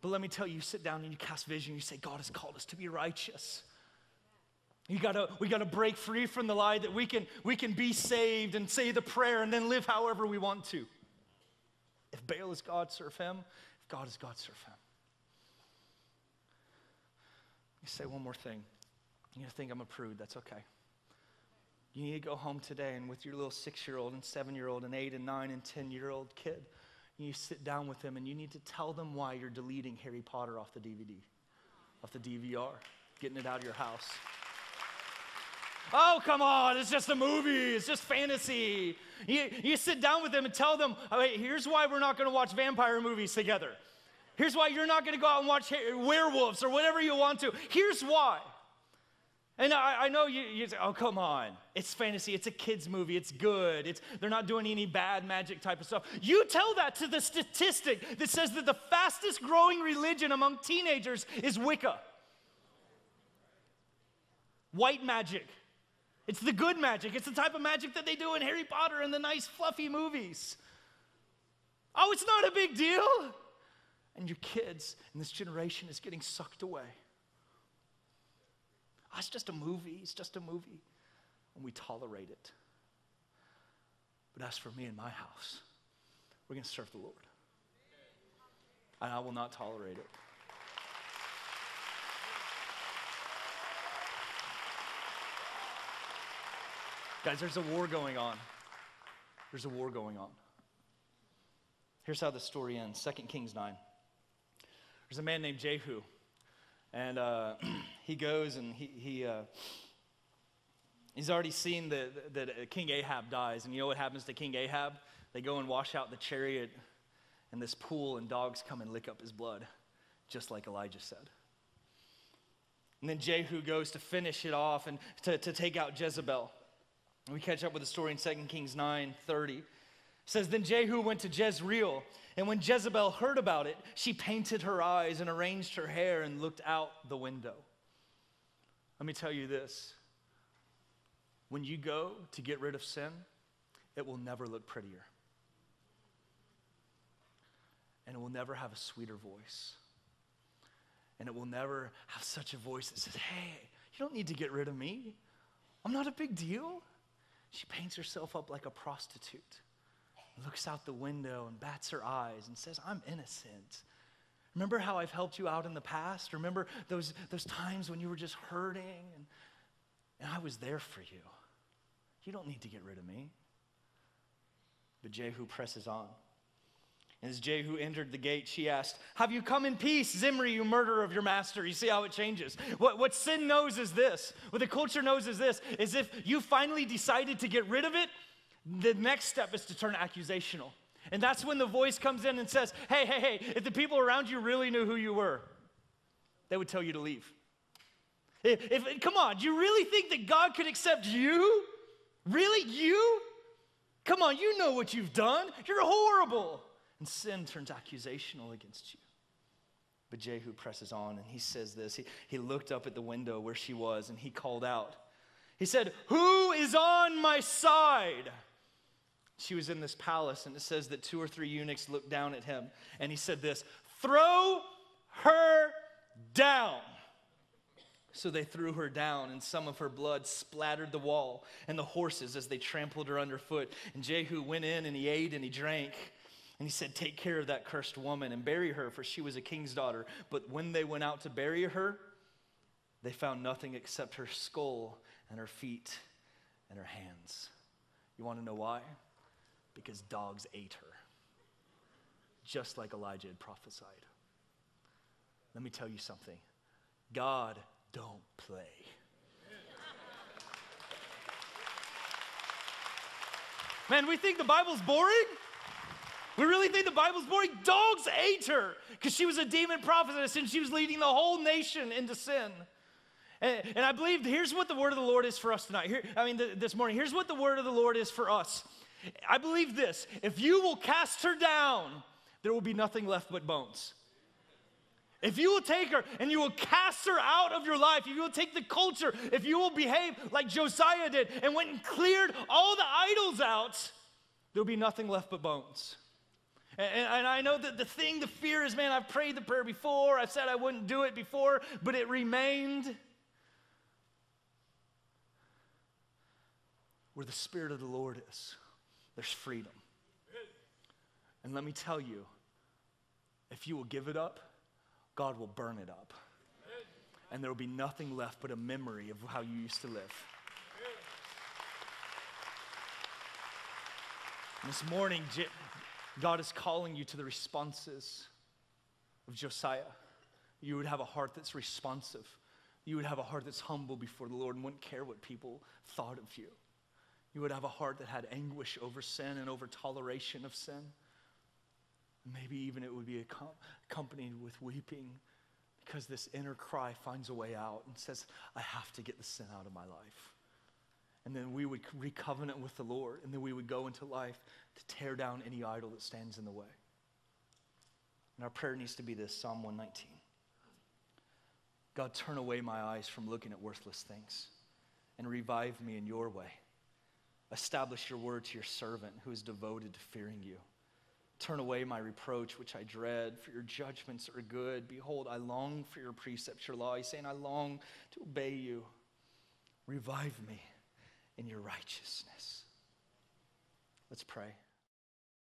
But let me tell you, you sit down and you cast vision, you say, God has called us to be righteous. We gotta break free from the lie that we can be saved and say the prayer and then live however we want to. If Baal is God, serve him. If God is God, serve him. You say one more thing. You think I'm a prude, that's okay. You need to go home today and with your little 6-year-old and 7-year-old and 8 and 9 and 10-year-old kid, you sit down with them and you need to tell them why you're deleting Harry Potter off the DVD, off the DVR, getting it out of your house. Oh, come on, it's just a movie, it's just fantasy. You sit down with them and tell them, oh, hey, here's why we're not going to watch vampire movies together. Here's why you're not going to go out and watch werewolves or whatever you want to. Here's why. And I know you say, oh, come on. It's fantasy. It's a kid's movie. It's good. They're not doing any bad magic type of stuff. You tell that to the statistic that says that the fastest growing religion among teenagers is Wicca. White magic. It's the good magic. It's the type of magic that they do in Harry Potter and the nice fluffy movies. Oh, it's not a big deal. And your kids and this generation is getting sucked away. Oh, it's just a movie. It's just a movie. And we tolerate it. But as for me and my house, we're going to serve the Lord. And I will not tolerate it. Guys, there's a war going on. There's a war going on. Here's how the story ends. 2 Kings 9. There's a man named Jehu. And he goes and he's already seen that King Ahab dies. And you know what happens to King Ahab? They go and wash out the chariot in this pool, and dogs come and lick up his blood, just like Elijah said. And then Jehu goes to finish it off and to take out Jezebel. And we catch up with the story in 2 Kings 9:30. It says, then Jehu went to Jezreel, and when Jezebel heard about it, she painted her eyes and arranged her hair and looked out the window. Let me tell you this. When you go to get rid of sin, it will never look prettier. And it will never have a sweeter voice. And it will never have such a voice that says, hey, you don't need to get rid of me. I'm not a big deal. She paints herself up like a prostitute. Looks out the window and bats her eyes and says, I'm innocent. Remember how I've helped you out in the past? Remember those times when you were just hurting? And I was there for you. You don't need to get rid of me. But Jehu presses on. And as Jehu entered the gate, she asked, have you come in peace, Zimri, you murderer of your master? You see how it changes. What sin knows is this. What the culture knows is this. Is if you finally decided to get rid of it, the next step is to turn accusational. And that's when the voice comes in and says, hey, if the people around you really knew who you were, they would tell you to leave. Come on, do you really think that God could accept you? Really, you? Come on, you know what you've done. You're horrible. And sin turns accusational against you. But Jehu presses on and he says this. He looked up at the window where she was and he called out. He said, who is on my side? She was in this palace, and it says that 2 or 3 eunuchs looked down at him, and he said this, throw her down. So they threw her down, and some of her blood splattered the wall and the horses as they trampled her underfoot. And Jehu went in, and he ate and he drank. And he said, take care of that cursed woman and bury her, for she was a king's daughter. But when they went out to bury her, they found nothing except her skull and her feet and her hands. You want to know why? Because dogs ate her, just like Elijah had prophesied. Let me tell you something. God don't play. Man, we think the Bible's boring? We really think the Bible's boring? Dogs ate her because she was a demon prophetess and she was leading the whole nation into sin. And I believe here's what the word of the Lord is for us tonight. This morning, here's what the word of the Lord is for us. I believe this. If you will cast her down, there will be nothing left but bones. If you will take her and you will cast her out of your life, if you will take the culture, if you will behave like Josiah did and went and cleared all the idols out, there will be nothing left but bones. And I know that the fear is, man, I've prayed the prayer before. I've said I wouldn't do it before, but it remained. Where the Spirit of the Lord is, there's freedom. And let me tell you, if you will give it up, God will burn it up. And there will be nothing left but a memory of how you used to live. And this morning, God is calling you to the responses of Josiah. You would have a heart that's responsive. You would have a heart that's humble before the Lord and wouldn't care what people thought of you. You would have a heart that had anguish over sin and over toleration of sin. Maybe even it would be accompanied with weeping because this inner cry finds a way out and says, I have to get the sin out of my life. And then we would recovenant with the Lord, and then we would go into life to tear down any idol that stands in the way. And our prayer needs to be this, Psalm 119. God, turn away my eyes from looking at worthless things and revive me in your way. Establish your word to your servant who is devoted to fearing you. Turn away my reproach, which I dread, for your judgments are good. Behold, I long for your precepts, your law. He's saying, I long to obey you. Revive me in your righteousness. Let's pray.